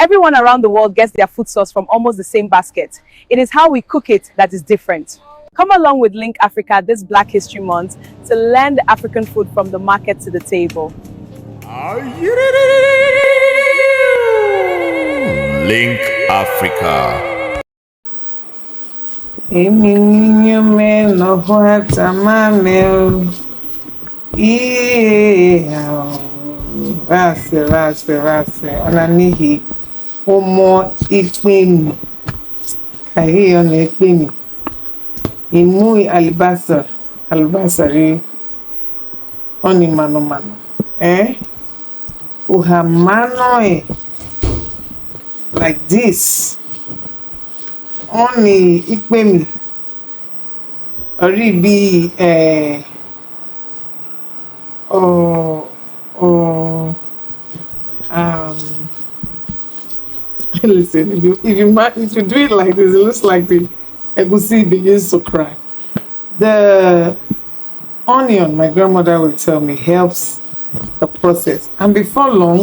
Everyone around the world gets their food source from almost the same basket. It is how we cook it that is different. Come along with Link Africa this Black History Month to learn the African food from the market to the table. Link Africa. Onanihi omo ikpemi kahi ona ikpemi imui alibasari oni mano uhamano like this oni ikpemi oribi listen, if you do it like this, it looks like the egusi begins to cry. The onion, my grandmother will tell me, helps the process. And before long,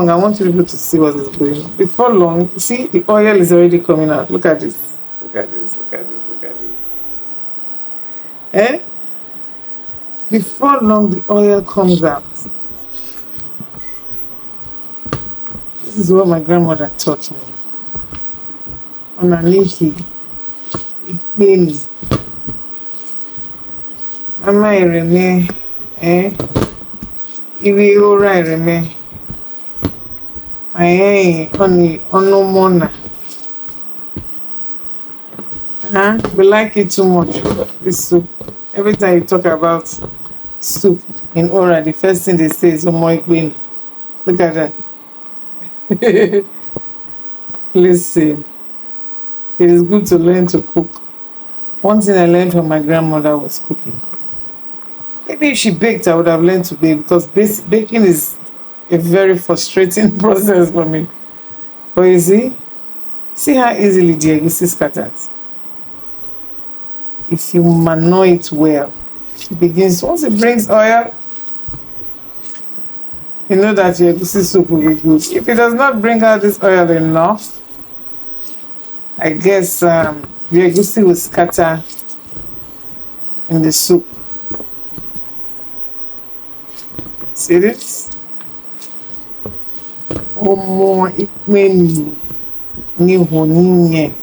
I want you people to see what is going on. Before long, see, the oil is already coming out. Look at this. Look at this. Look at this. Look at this. Before long, the oil comes out. This is what my grandmother taught me. Onanihi, ikpeni. Ama ireme, iwi ora ireme. Onomona. We like it too much, this soup. Every time you talk about soup in Ora, the first thing they say is Omo Ikpeni. Look at that. Listen, it is good to learn to cook. One thing I learned from my grandmother was cooking. Maybe if she baked, I would have learned to bake, because baking is a very frustrating process for me. But you see how easily the egusi scatters. If you manure it well, it begins, once it brings oil, you know that your egusi soup will be good. If it does not bring out this oil enough, I guess the egusi will scatter in the soup. See this? Omo ikpeni ni honinye.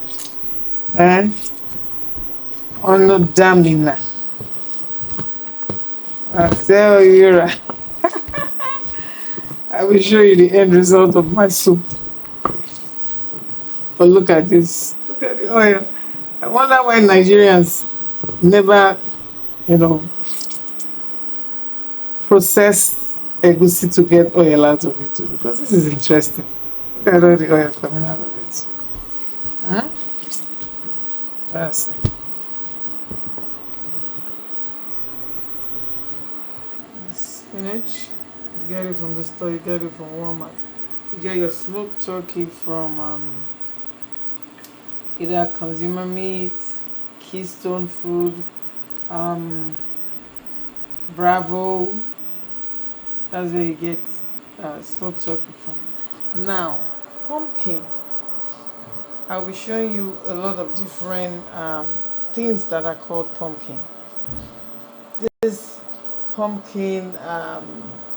Ono damina. I tell you, right. I will show you the end result of my soup. But look at this. Look at the oil. I wonder why Nigerians never, process egusi to get oil out of it too. Because this is interesting. Look at all the oil coming out of it. That's it. Spinach. You get it from the store, you get it from Walmart. You get your smoked turkey from either Consumer Meat, Keystone Food, Bravo. That's where you get smoked turkey from. Now, pumpkin. I'll be showing you a lot of different things that are called pumpkin. This pumpkin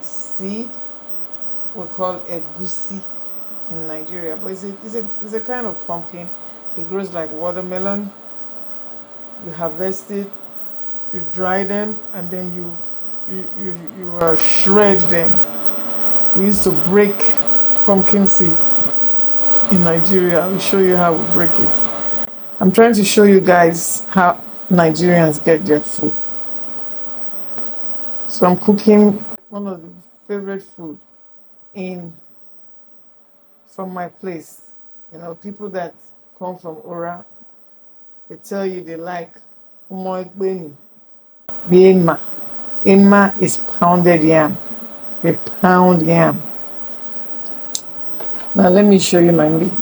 seed we call egusi in Nigeria, but it's a kind of pumpkin. It grows like watermelon. You harvest it, you dry them, and then you shred them. We used to break pumpkin seed in Nigeria. I will show you how we break it. I'm trying to show you guys how Nigerians get their food. So I'm cooking one of the favorite food from my place. People that come from Ora, they tell you they like Umo Ikpeni. Ema. Ema is pounded yam. They pound yam. Now let me show you my meat.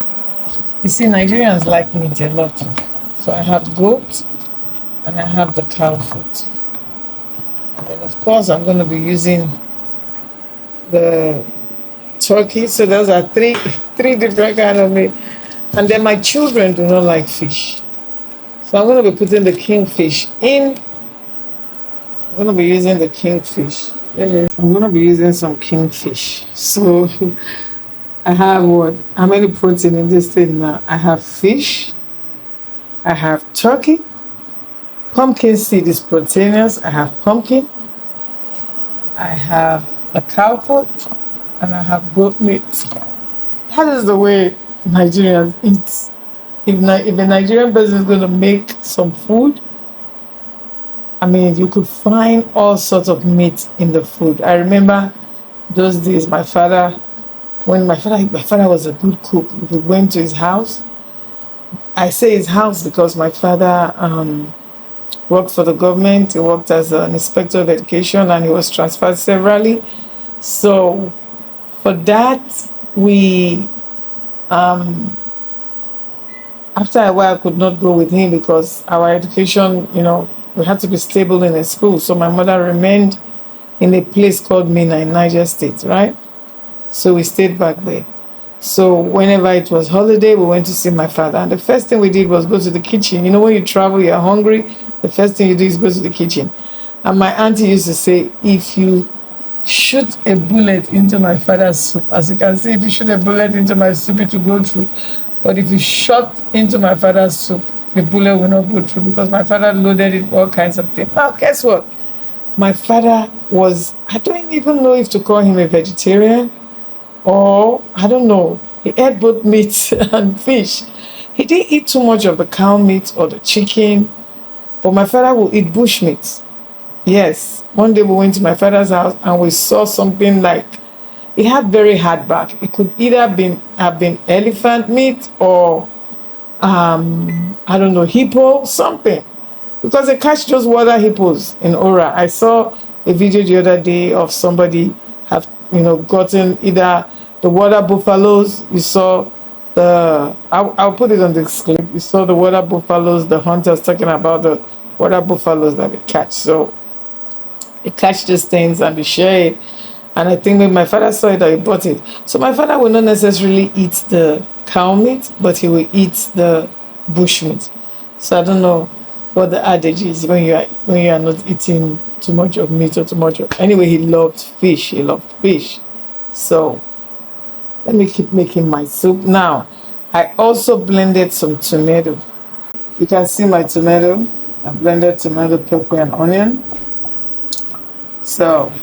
You see, Nigerians like meat a lot. So I have goat and I have the cow foot. And then of course I'm going to be using the turkey. So those are three different kind of meat. And then my children do not like fish. So I'm going to be putting the kingfish in. I'm going to be using the kingfish. I'm going to be using some kingfish. So I have what? How many protein in this thing now? I have fish. I have turkey. Pumpkin seed is proteinous. I have pumpkin. I have a cow foot. And I have goat meat. That is the way Nigerians eat. If a Nigerian person is going to make some food, I mean, you could find all sorts of meat in the food. I remember those days, my father was a good cook. If we went to his house, I say his house because my father worked for the government. He worked as an inspector of education and he was transferred severally. So for that, we after a while I could not go with him because our education, we had to be stable in a school. So my mother remained in a place called Mina in Niger State, right? So we stayed back there. So whenever it was holiday, we went to see my father. And the first thing we did was go to the kitchen. When you travel, you're hungry, the first thing you do is go to the kitchen. And my auntie used to say, if you shoot a bullet into my father's soup, as you can see, if you shoot a bullet into my soup, it will go through. But if you shot into my father's soup, the bullet will not go through because my father loaded it with all kinds of things. Now, guess what? My father was, I don't even know if to call him a vegetarian or, I don't know. He ate both meat and fish. He didn't eat too much of the cow meat or the chicken, but my father will eat bush meat. Yes. One day we went to my father's house and we saw something like, it had very hard back. It could either have been elephant meat or, I don't know, hippo, something. Because they catch those water hippos in Ora. I saw a video the other day of somebody have, gotten either the water buffaloes. You saw I'll put it on this clip. You saw the water buffaloes, the hunters talking about the water buffaloes that they catch. So they catch these things and they share it. And I think when my father saw it, he bought it. So my father will not necessarily eat the cow meat, but he will eat the bush meat. So I don't know what the adage is when you are not eating too much of meat or too much of. Anyway, he loved fish. So let me keep making my soup. Now, I also blended some tomato. You can see my tomato. I blended tomato, pepper, and onion. So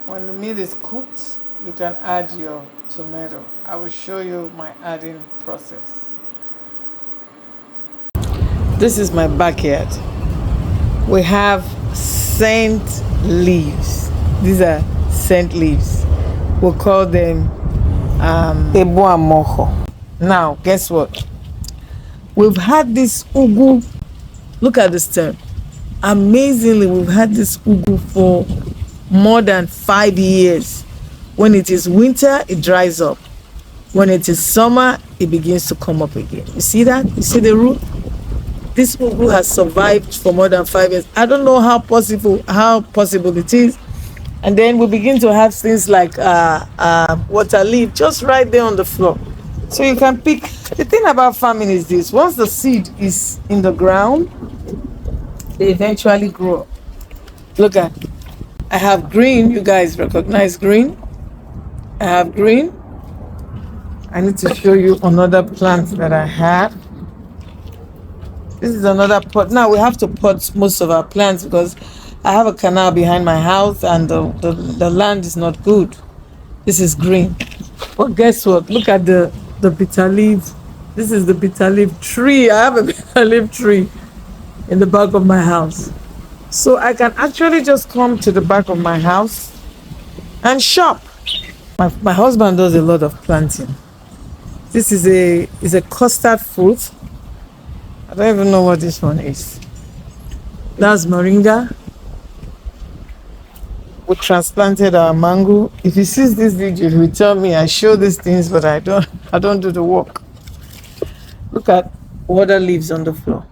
when the meat is cooked, you can add your tomato. I will show you my adding process. This is my backyard. We have scent leaves. These are scent leaves. We'll call them eboamojo. Now, guess what? We've had this ugu. Look at the stem. Amazingly, we've had this ugu for more than 5 years. When it is winter, it dries up. When it is summer, it begins to come up again. You see that? You see the root? This ugu has survived for more than 5 years. I don't know how possible it is. And then we begin to have things like water leaf just right there on the floor. So you can pick. The thing about farming is this: once the seed is in the ground, they eventually grow up. Look at, I have green. You guys recognize green? I have green. I need to show you another plant that I have. This is another pot. Now we have to pot most of our plants because I have a canal behind my house and the land is not good. This is green. But guess what? Look at the bitter leaf. This is the bitter leaf tree. I have a bitter leaf tree in the back of my house. So I can actually just come to the back of my house and shop. My husband does a lot of planting. This is a custard fruit. I don't even know what this one is. That's moringa. We transplanted our mango. If he sees this video, he will tell me I show these things, but I don't do the work. Look at water leaves on the floor.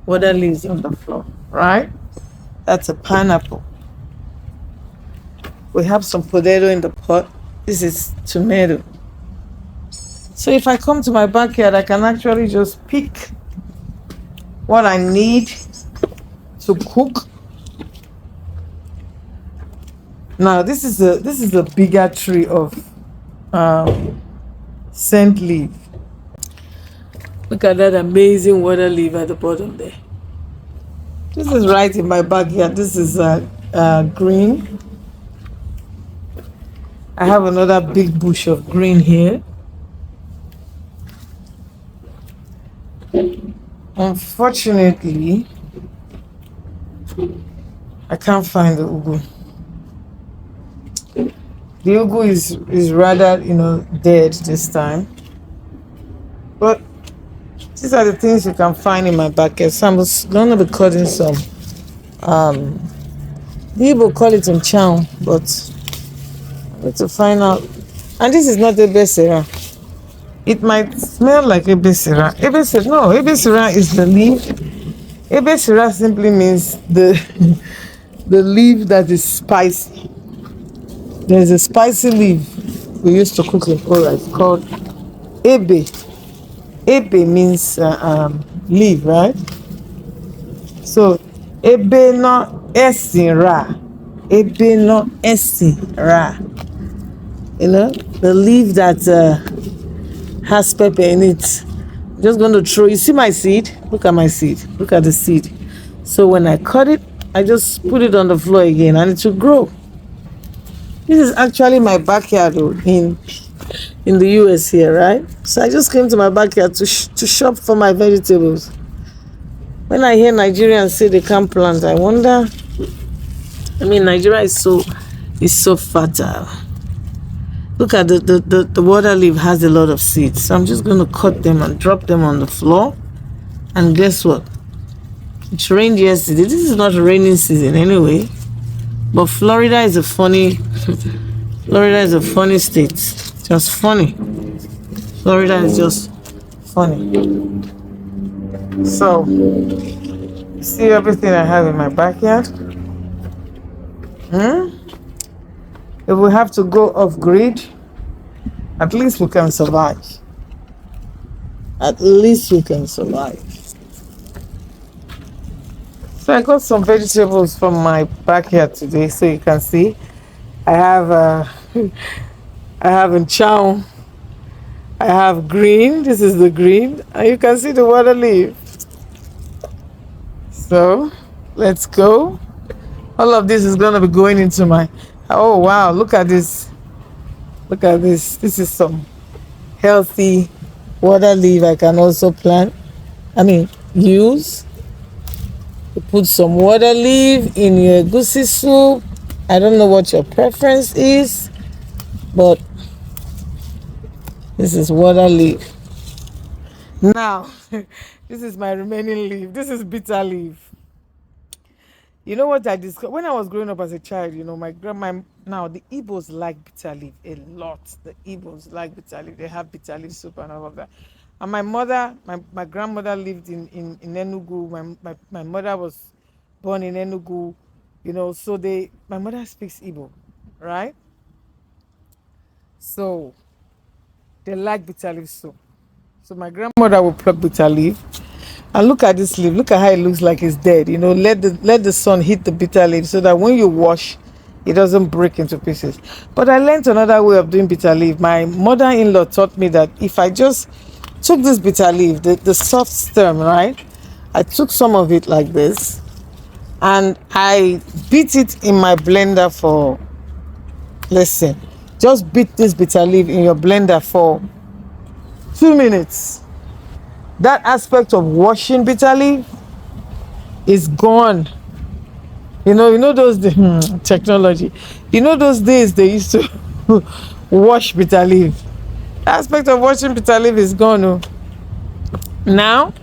Water leaves on the floor, right? That's a pineapple. We have some potato in the pot. This is tomato. So if I come to my backyard, I can actually just pick what I need to cook. Now this is a bigger tree of scent leaf. Look at that amazing water leaf at the bottom there. This is right in my backyard. This is green. I have another big bush of green here. Unfortunately, I can't find the ugu. The ugu is rather, dead this time. But these are the things you can find in my backyard. So I'm gonna be cutting some. People call it chow, but I need to find out. And this is not a besera. It might smell like a besera. Ebesera is the leaf. Ebesera simply means the the leaf that is spicy. There's a spicy leaf we used to cook in Kora. It's called ebe. Ebe means leaf, right? So ebe no esira. Ebe no esira. The leaf that has pepper in it. I'm just going to throw. You see my seed? Look at my seed. Look at the seed. So when I cut it, I just put it on the floor again, and it will grow. This is actually my backyard in the US here, right? So I just came to my backyard to shop for my vegetables. When I hear Nigerians say they can't plant, I wonder. Nigeria is so fertile. Look at the water leaf has a lot of seeds. So I'm just going to cut them and drop them on the floor. And guess what? It rained yesterday. This is not raining season anyway. But Florida is a funny state. Just funny. Florida is just funny. So, you see everything I have in my backyard? If we have to go off grid, at least we can survive. At least we can survive. So I got some vegetables from my backyard today, so you can see. I have chow. I have green. This is the green, and you can see the water leaf. So let's go. All of this is going to be going into my. Oh wow! Look at this. Look at this. This is some healthy water leaf I can also plant. Use. You put some water leaf in your egusi soup. I don't know what your preference is, but this is water leaf. Now, this is my remaining leaf. This is bitter leaf. You know what I discovered when I was growing up as a child? My grandma. Now the Igbos like bitter leaf a lot. The Igbos like bitter leaf. They have bitter leaf soup and all of that. And my mother, my grandmother lived in Enugu. My mother was born in Enugu. So my mother speaks Igbo, right? So they like bitter leaf soup. So my grandmother will pluck bitter leaf. And look at this leaf. Look at how it looks like it's dead. Let the sun hit the bitter leaf so that when you wash, it doesn't break into pieces. But I learned another way of doing bitter leaf. My mother-in-law taught me that if I just took this bitter leaf, the soft stem, right? I took some of it like this, and I beat it in my blender for. Listen, just beat this bitter leaf in your blender for 2 minutes. That aspect of washing bitter leaf is gone. Those technology. Those days they used to wash bitter leaf. The aspect of washing bitter leaf is gone. Oh. Now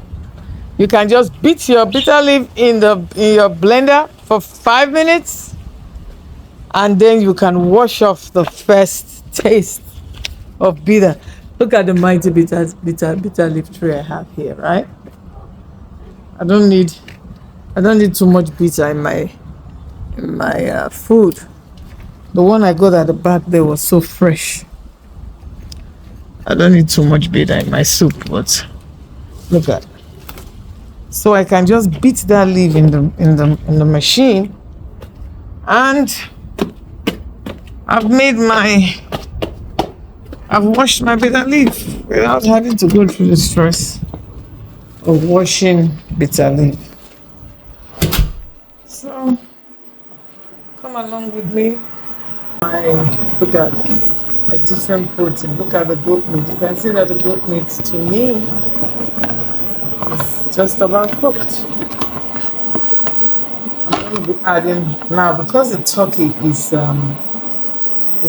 you can just beat your bitter leaf in your blender for 5 minutes, and then you can wash off the first taste of bitter. Look at the mighty bitter leaf tree I have here, right? I don't need too much bitter in my food. The one I got at the back there was so fresh. I don't need too much bitter in my soup, but look at. So I can just beat that leaf in the machine, and I've made my I've washed my bitter leaf without having to go through the stress of washing bitter leaf. So come along with me. Look at my different protein. Look at the goat meat. You can see that the goat meat to me is just about cooked. I'm going to be adding now, because the turkey is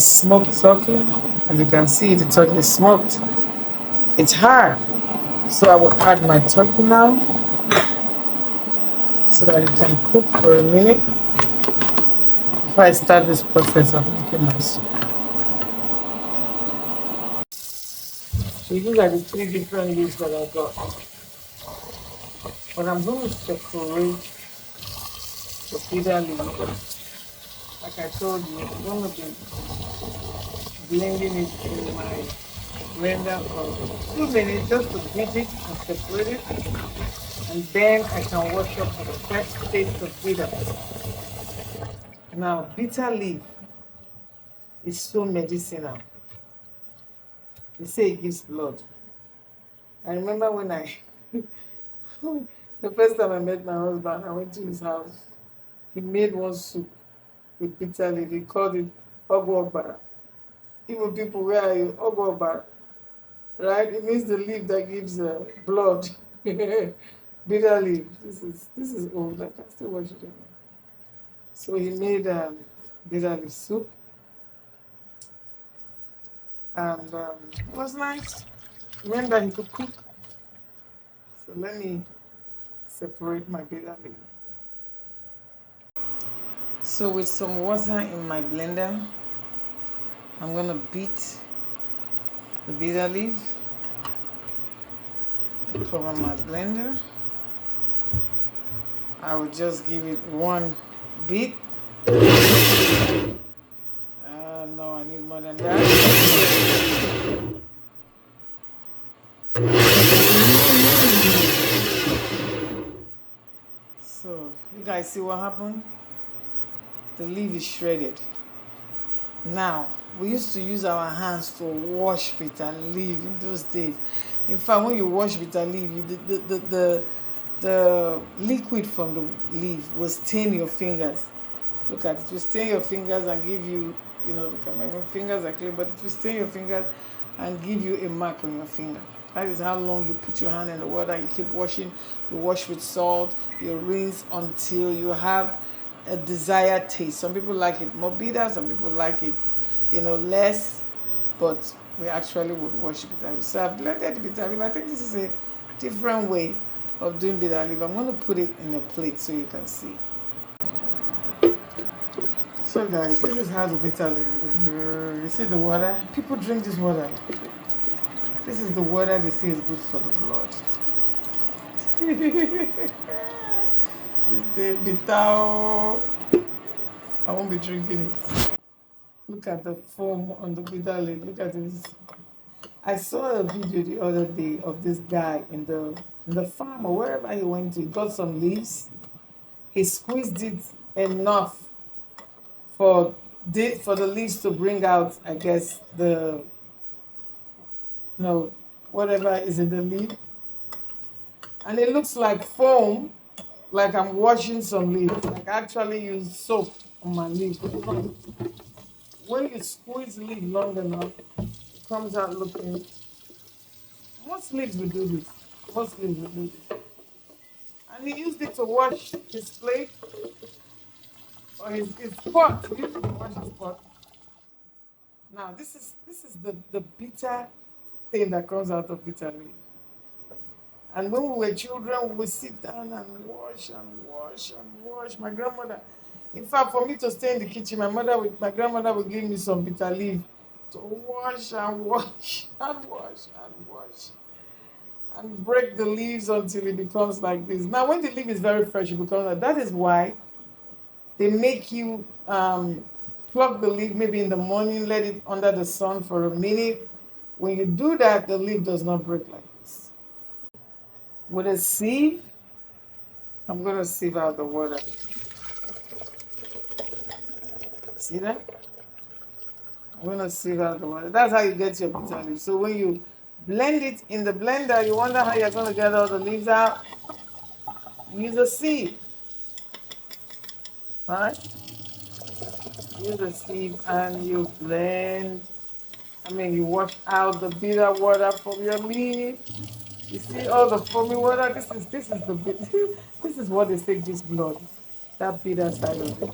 smoked turkey. As you can see, the turkey is smoked. It's hard. So I will add my turkey now so that it can cook for a minute before I start this process of making my soup. So these are the three different leaves that I got. But I'm going to separate the bitter leaf. Like I told you, I'm going to be blending it in my blender for 2 minutes just to beat it and separate it. And then I can wash up the first taste of bitter. Now, bitter leaf is so medicinal. They say it gives blood. I remember when the first time I met my husband, I went to his house. He made one soup with bitter leaf. He called it ogwobara. Even people, where are you? Ogwobara. Right? It means the leaf that gives blood. Bitter leaf. This is old. I can still watch it. So he made bitter leaf soup. And it was nice. Remember, he could cook. So let me separate my bitter leaf. So with some water in my blender, I'm gonna beat the bitter leaf, cover my blender. I will just give it one beat. No, I need more than that. So you guys see what happened? The leaf is shredded. Now, we used to use our hands to wash bitter leaf in those days. In fact, when you wash bitter leaf, the liquid from the leaf will stain your fingers. Look at it. It will stain your fingers and give you, look at my fingers are clean, but it will stain your fingers and give you a mark on your finger. That is how long you put your hand in the water. You keep washing. You wash with salt. You rinse until you have a desired taste. Some people like it more bitter. Some people like it, less. But we actually would wash bitter leaf. So I've blended bitter leaf. I think this is a different way of doing bitter leaf. I'm going to put it in a plate so you can see. So guys, this is how the bitter leaf. You see the water? People drink this water. This is the water they say is good for the blood. It's the bitter. I won't be drinking it. Look at the foam on the bitter leaf. Look at this. I saw a video the other day of this guy in the farm or wherever he went to. He got some leaves. He squeezed it enough for the leaves to bring out, I guess, whatever is in the leaf. And it looks like foam, like I'm washing some leaves. Like I actually use soap on my leaves. When you squeeze the leaf long enough, it comes out looking. Most leaves will do this. Most leaves will do this. And he used it to wash his plate or his pot. He used it to wash his pot. Now this is the bitter thing that comes out of bitter leaf. And when we were children, we would sit down and wash and wash and wash. My grandmother, in fact, for me to stay in the kitchen, my grandmother would give me some bitter leaf to wash and wash and wash and wash and break the leaves until it becomes like this. Now, when the leaf is very fresh, it becomes like that. Is why they make you pluck the leaf maybe in the morning, let it under the sun for a minute. When you do that, the leaf does not break like this. With a sieve, I'm going to sieve out the water. See that? I'm going to sieve out the water. That's how you get your bitter leaf. So when you blend it in the blender, you wonder how you're going to get all the leaves out. Use a sieve. Right? Use a sieve and you blend. You wash out the bitter water from your leaf. You see all the foamy water. This is what they say gives blood. That bitter side of it.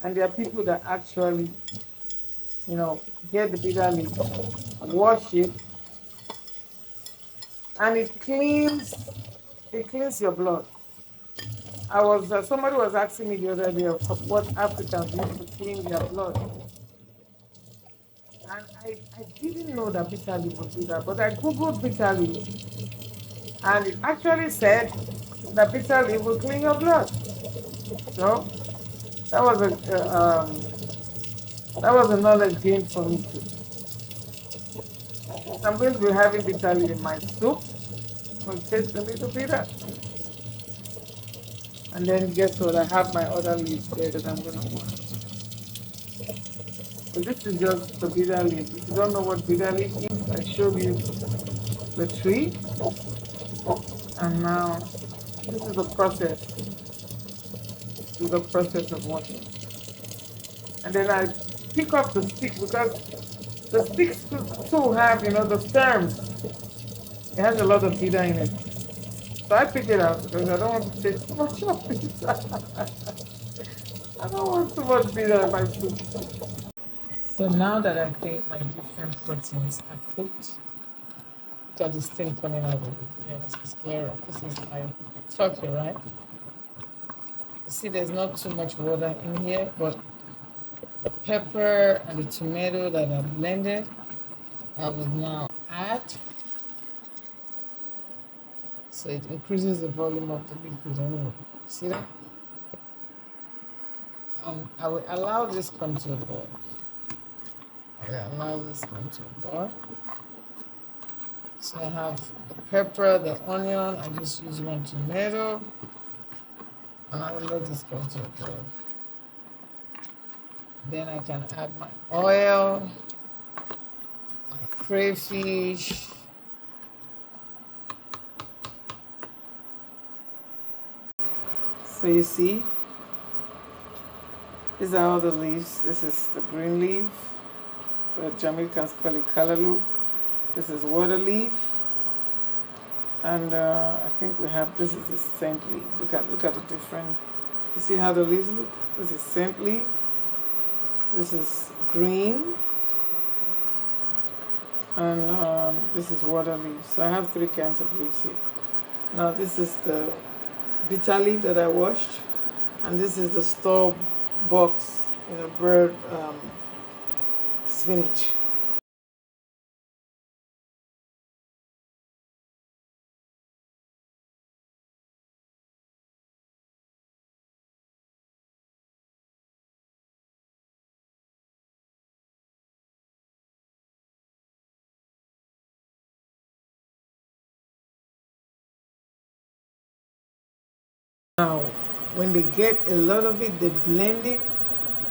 And there are people that actually, get the bitter leaf, wash it, and it cleans. It cleans your blood. Somebody was asking me the other day of what Africans use to clean their blood. And I didn't know that bitter leaf would do that, but I googled bitter leaf, and it actually said that bitter leaf will clean your blood. So that was a knowledge gained for me too. So I'm going to be having bitter leaf in my soup. I'll taste a little bitter. And then guess what? I have my other leaves there that I'm going to wash. So this is just the bitter leaf. If you don't know what bitter leaf is, I showed you the tree. And now this is the process. This is the process of washing. And then I pick up the stick because the sticks too have, the stems. It has a lot of bitter in it. So I pick it out because I don't want to taste too much of it. I don't want too much bitter in my soup. So now that I think my different proteins are cooked, look at this thing coming out of it. Yeah, this is clearer. This is my turkey, right? You see, there's not too much water in here, but the pepper and the tomato that I blended, I will now add. So it increases the volume of the liquid anyway. See that? I will allow this come to a boil. So I have the pepper, the onion. I just use one tomato. And I will let this come to a boil. Then I can add my oil, my crayfish. So you see, these are all the leaves. This is the green leaf. The Jamaicans call it callaloo. This is water leaf. And I think this is the scent leaf. Look at the different, you see how the leaves look? This is scent leaf. This is green. And this is water leaf. So I have 3 kinds of leaves here. Now this is the bitter leaf that I washed. And this is the store box, bird spinach. Now, when they get a lot of it, they blend it.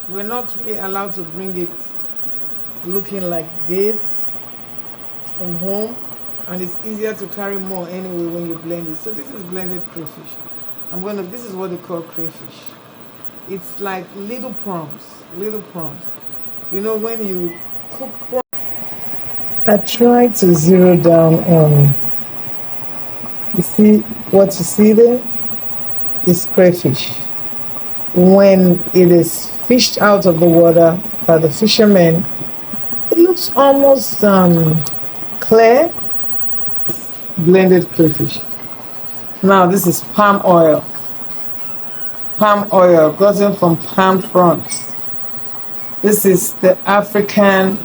We're not really allowed to bring it looking like this from home, and it's easier to carry more anyway when you blend it. So this is blended crayfish. This is what they call crayfish. It's like little prawns. When you cook prawns. I try to zero down on, you see what you see there is crayfish. When it is fished out of the water by the fishermen, it looks almost clear. Blended crayfish. Now this is palm oil. Palm oil gotten from palm fronds. This is the African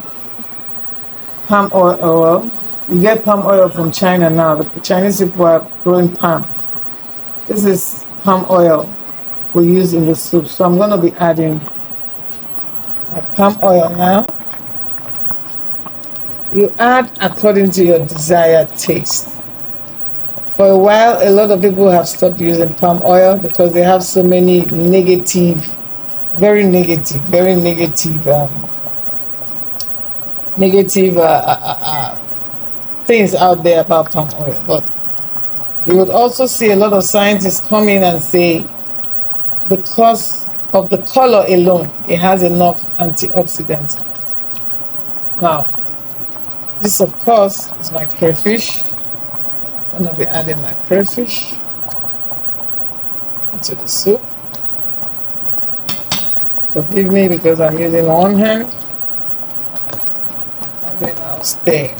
palm oil. You get palm oil from China now. The Chinese people are growing palm. This is palm oil we use in the soup. So I'm going to be adding my palm oil now. You add according to your desired taste. For a while, a lot of people have stopped using palm oil because they have so many very negative things out there about palm oil. But you would also see a lot of scientists come in and say because of the color alone, it has enough antioxidants. Now, this of course is my crayfish. I'm gonna be adding my crayfish into the soup. Forgive me because I'm using one hand, and then I'll stir.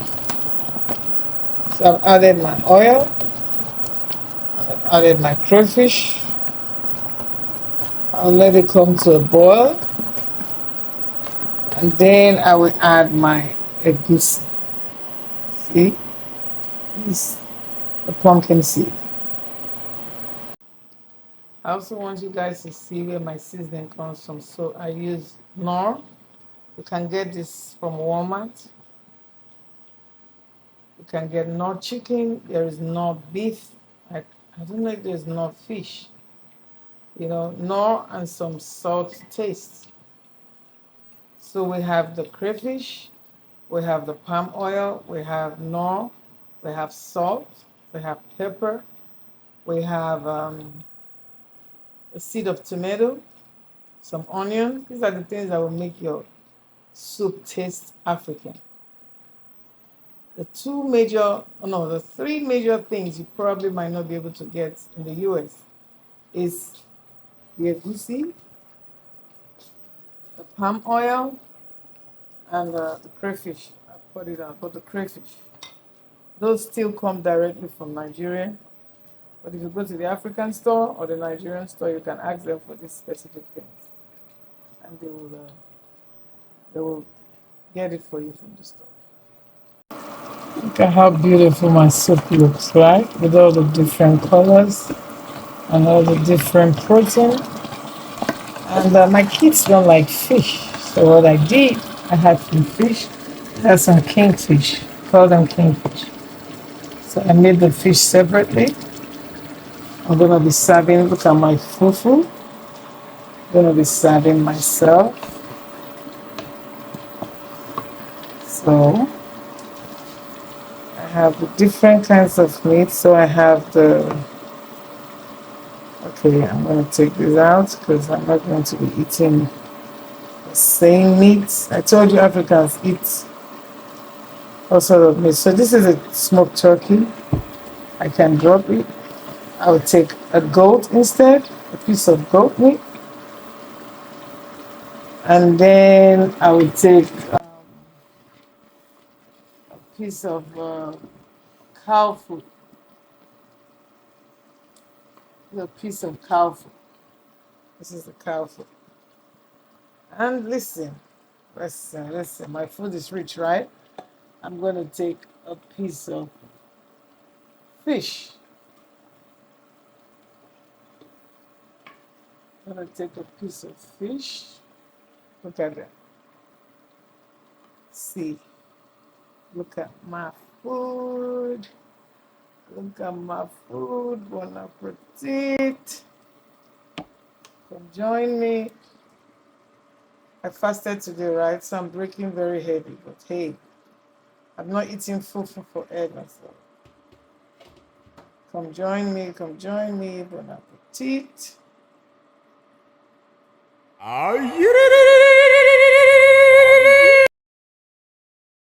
So I've added my oil, and I've added my crayfish. I'll let it come to a boil, and then I will add my egusi. See, this is the pumpkin seed. I also want you guys to see where my seasoning comes from. So I use Knorr. You can get this from Walmart. You can get Knorr chicken. There is Knorr beef. I don't know if there's Knorr fish. You know, Knorr and some salt to taste. So we have the crayfish, we have the palm oil, we have Knorr, we have salt, we have pepper, we have a seed of tomato, some onion. These are the things that will make your soup taste African. The three major things you probably might not be able to get in the US is the egusi, the palm oil, and the crayfish. I've put it out, but the crayfish. Those still come directly from Nigeria. But if you go to the African store or the Nigerian store, you can ask them for these specific things, and they will get it for you from the store. Look at how beautiful my soup looks like with all the different colors and all the different protein. And my kids don't like fish, so what I did, I had some fish. I had some kingfish. Call them kingfish. So I made the fish separately. I'm gonna be serving. Look at my fufu. I'm gonna be serving myself. So I have the different kinds of meat. So I have the. Okay, I'm gonna take this out because I'm not going to be eating the same meat. I told you Africans eat all sort of meat. So this is a smoked turkey. I can drop it. I will take a goat instead, a piece of goat meat. And then I will take a piece of cow food. A piece of cow food. This is the cow food. And listen. My food is rich, right? I'm going to take a piece of fish. I'm going to take a piece of fish. Look at that. See. Look at my food. Look at my food. Bon appetit. Come join me. I fasted today, right? So I'm breaking very heavy. But hey, I'm not eating fufu forever. So come join me. Come join me. Bon appetit. Are you ready?